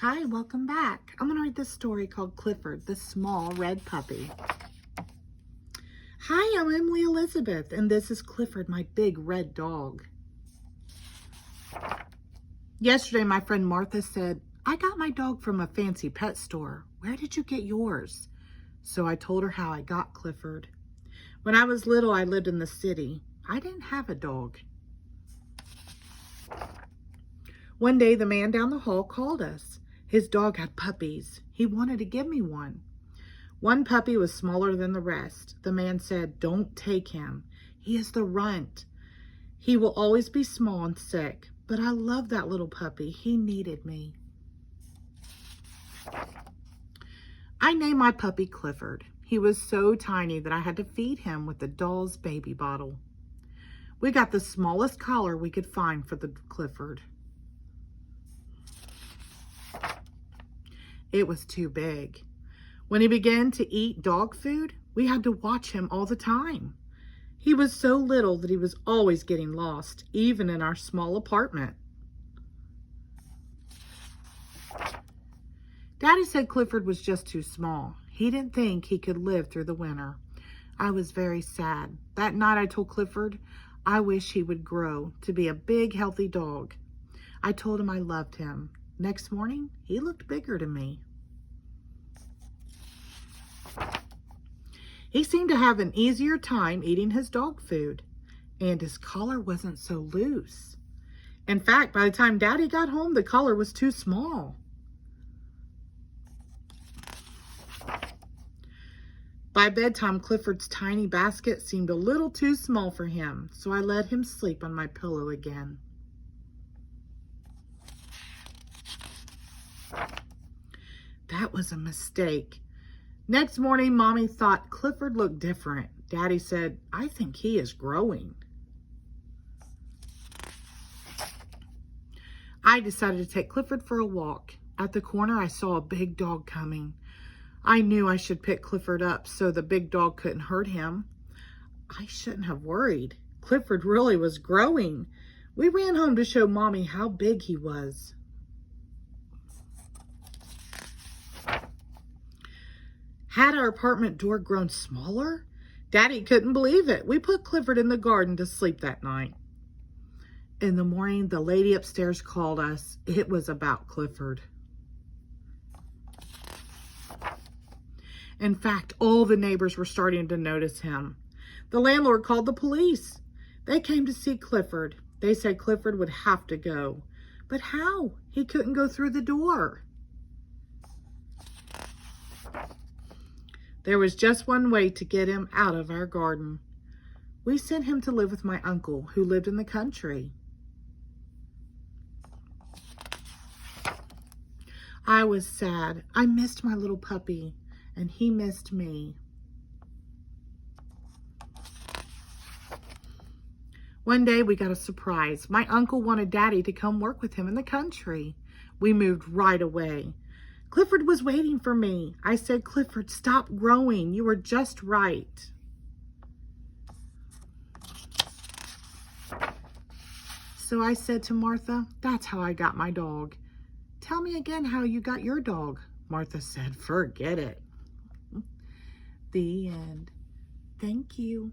Hi, welcome back. I'm going to read this story called Clifford, the Small Red Puppy. Hi, I'm Emily Elizabeth, and this is Clifford, my big red dog. Yesterday, my friend Martha said, I got my dog from a fancy pet store. Where did you get yours? So I told her how I got Clifford. When I was little, I lived in the city. I didn't have a dog. One day, the man down the hall called us. His dog had puppies. He wanted to give me one. One puppy was smaller than the rest. The man said, don't take him. He is the runt. He will always be small and sick. But I love that little puppy. He needed me. I named my puppy Clifford. He was so tiny that I had to feed him with the doll's baby bottle. We got the smallest collar we could find for the Clifford. It was too big. When he began to eat dog food, we had to watch him all the time. He was so little that he was always getting lost, even in our small apartment. Daddy said Clifford was just too small. He didn't think he could live through the winter. I was very sad. That night I told Clifford I wish he would grow to be a big, healthy dog. I told him I loved him. Next morning, he looked bigger to me. He seemed to have an easier time eating his dog food, and his collar wasn't so loose. In fact, by the time Daddy got home, the collar was too small. By bedtime, Clifford's tiny basket seemed a little too small for him, so I let him sleep on my pillow again. That was a mistake. Next morning, Mommy thought Clifford looked different. Daddy said, I think he is growing. I decided to take Clifford for a walk. At the corner, I saw a big dog coming. I knew I should pick Clifford up so the big dog couldn't hurt him. I shouldn't have worried. Clifford really was growing. We ran home to show Mommy how big he was. Had our apartment door grown smaller? Daddy couldn't believe it. We put Clifford in the garden to sleep that night. In the morning, the lady upstairs called us. It was about Clifford. In fact, all the neighbors were starting to notice him. The landlord called the police. They came to see Clifford. They said Clifford would have to go. But how? He couldn't go through the door. There was just one way to get him out of our garden. We sent him to live with my uncle, who lived in the country. I was sad. I missed my little puppy, and he missed me. One day we got a surprise. My uncle wanted Daddy to come work with him in the country. We moved right away. Clifford was waiting for me. I said, Clifford, stop growing. You are just right. So I said to Martha, that's how I got my dog. Tell me again how you got your dog. Martha said, forget it. The end. Thank you.